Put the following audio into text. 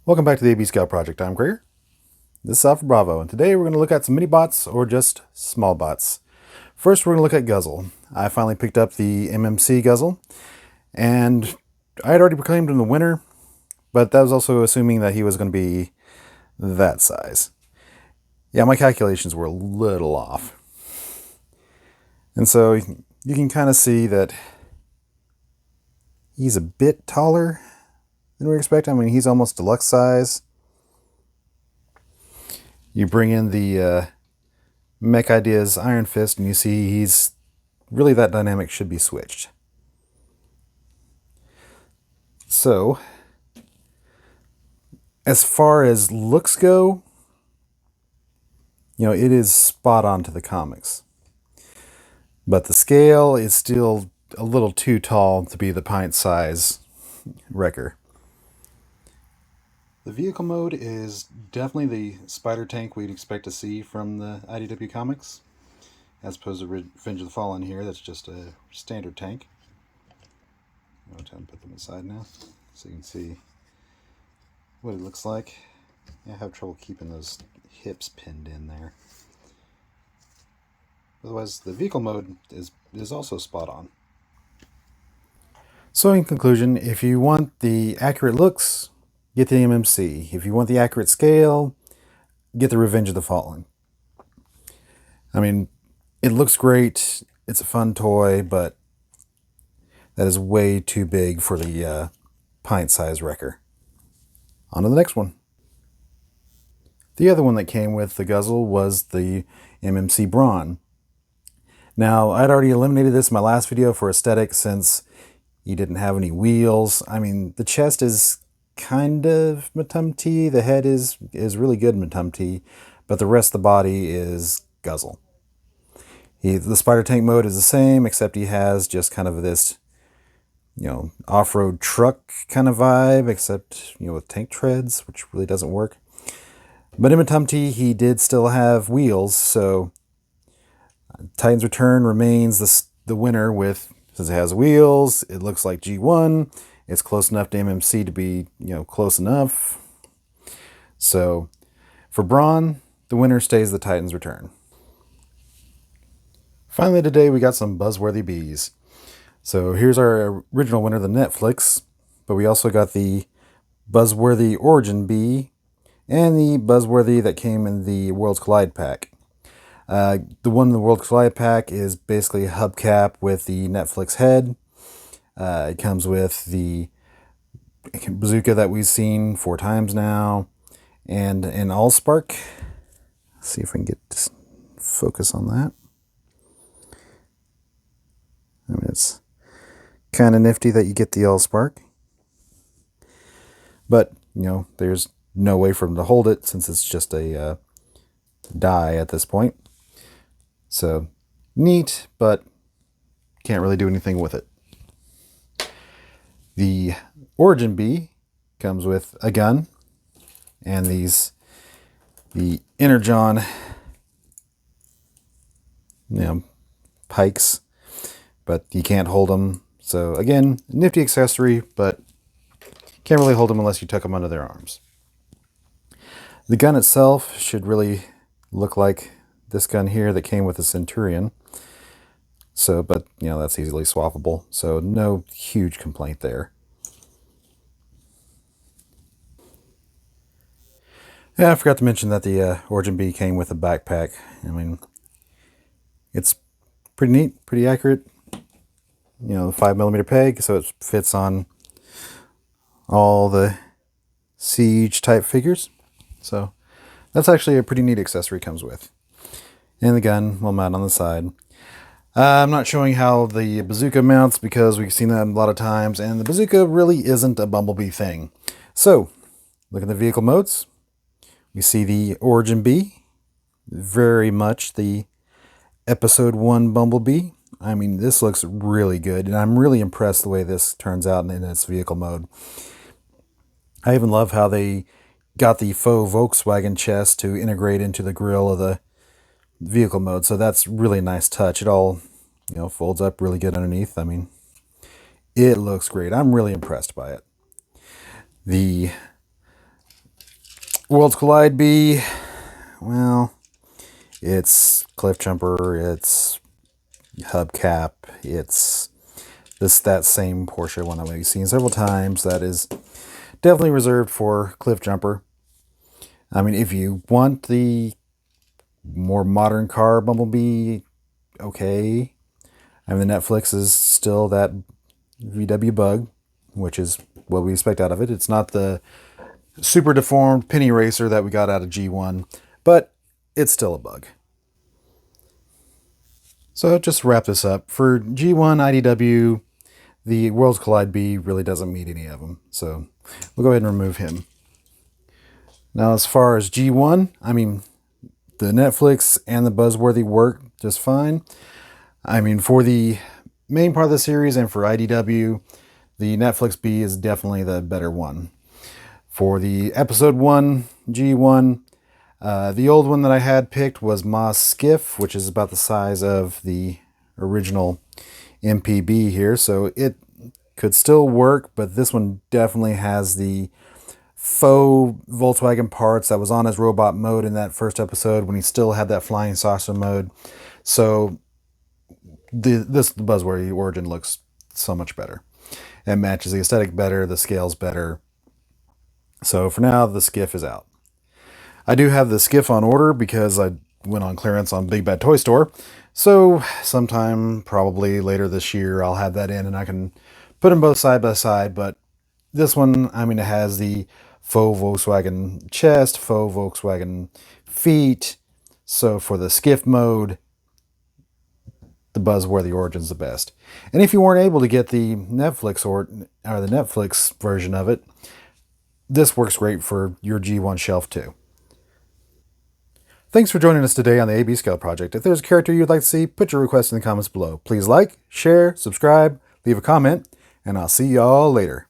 Welcome back to the AB Scout Project. I'm Greer. This is Alpha Bravo, and today we're going to look at some mini bots or just small bots. First, we're going to look at Guzzle. I finally picked up the MMC Guzzle, and I had already proclaimed him the winner, but that was also assuming that he was going to be that size. Yeah, my calculations were a little off. And so you can kind of see that he's a bit taller than we expect. I mean, he's almost deluxe size. You bring in the Mech Ideas Iron Fist, and you see he's really, that dynamic should be switched. So, as far as looks go, it is spot on to the comics. But the scale is still a little too tall to be the pint size wrecker. The vehicle mode is definitely the spider tank we'd expect to see from the IDW comics, as opposed to Revenge of the Fallen here. That's just a standard tank. I'm going to put them aside now so you can see what it looks like. I have trouble keeping those hips pinned in there. Otherwise, the vehicle mode is also spot on. So in conclusion, if you want the accurate looks, get the MMC. If you want the accurate scale, get the Revenge of the Fallen. I mean, it looks great. It's a fun toy, but that is way too big for the pint-size wrecker. On to the next one. The other one that came with the Guzzle was the MMC Brawn. Now, I'd already eliminated this in my last video for aesthetic since he didn't have any wheels. I mean, the chest is kind of Matumti. The head is really good Matumti, but the rest of the body is Guzzle. The spider tank mode is the same, except he has just kind of this, off-road truck kind of vibe, except, with tank treads, which really doesn't work. But in Matumti, he did still have wheels, so Titan's Return remains the winner since it has wheels, it looks like G1, it's close enough to MMC to be, close enough. So, for Brawn, the winner stays the Titan's Return. Finally today we got some buzzworthy bees. So here's our original winner, the Netflix, but we also got the buzzworthy Origin Bee and the buzzworthy that came in the Worlds Collide pack. The one in the Worlds Collide pack is basically a hubcap with the Netflix head. It comes with the bazooka that we've seen 4 times now, and an Allspark. Let's see if I can get focus on that. I mean, it's kind of nifty that you get the Allspark, but there's no way for him to hold it since it's just a die at this point. So neat, but can't really do anything with it. The Origin Bee comes with a gun and the Energon pikes, but you can't hold them. So again, nifty accessory, but can't really hold them unless you tuck them under their arms. The gun itself should really look like this gun here that came with the Centurion. So, but that's easily swappable. So no huge complaint there. Yeah, I forgot to mention that the Origin Bee came with a backpack. I mean, it's pretty neat, pretty accurate. The 5mm peg, so it fits on all the siege type figures. So that's actually a pretty neat accessory it comes with. And the gun will mount on the side. I'm not showing how the bazooka mounts because we've seen that a lot of times, and the bazooka really isn't a Bumblebee thing. So, look at the vehicle modes. We see the Origin Bee, very much the Episode 1 Bumblebee. I mean, this looks really good, and I'm really impressed the way this turns out in its vehicle mode. I even love how they got the faux Volkswagen chest to integrate into the grille of the vehicle mode, so that's really a nice touch. It all, folds up really good underneath. I mean, it looks great. I'm really impressed by it. The Worlds Collide B, well, it's Cliff Jumper, it's hubcap, it's that same Porsche one that we've seen several times. That is definitely reserved for Cliff Jumper. I mean, if you want the more modern car Bumblebee, okay. I mean, the Netflix is still that VW bug, which is what we expect out of it. It's not the super deformed penny racer that we got out of G1, but it's still a bug. So just to wrap this up, for G1 IDW, the Worlds Collide B really doesn't meet any of them. So we'll go ahead and remove him. Now, as far as G1, I mean, the Netflix and the Buzzworthy work just fine. I mean, for the main part of the series and for IDW, the Netflix B is definitely the better one. For the episode 1 G1, the old one that I had picked was Ma's Skiff, which is about the size of the original MPB here, so it could still work, but this one definitely has the faux Volkswagen parts that was on his robot mode in that first episode when he still had that flying saucer mode. So the Buzzworthy Origin looks so much better. It matches the aesthetic better, the scale's better. So for now, the Skiff is out. I do have the Skiff on order because I went on clearance on Big Bad Toy Store. So sometime probably later this year, I'll have that in and I can put them both side by side. But this one, I mean, it has the faux Volkswagen chest, faux Volkswagen feet. So for the Skiff mode, the Buzzworthy Origin's the best. And if you weren't able to get the Netflix or the Netflix version of it, this works great for your G1 shelf too. Thanks for joining us today on the AB Scale Project. If there's a character you'd like to see, put your request in the comments below. Please like, share, subscribe, leave a comment, and I'll see y'all later.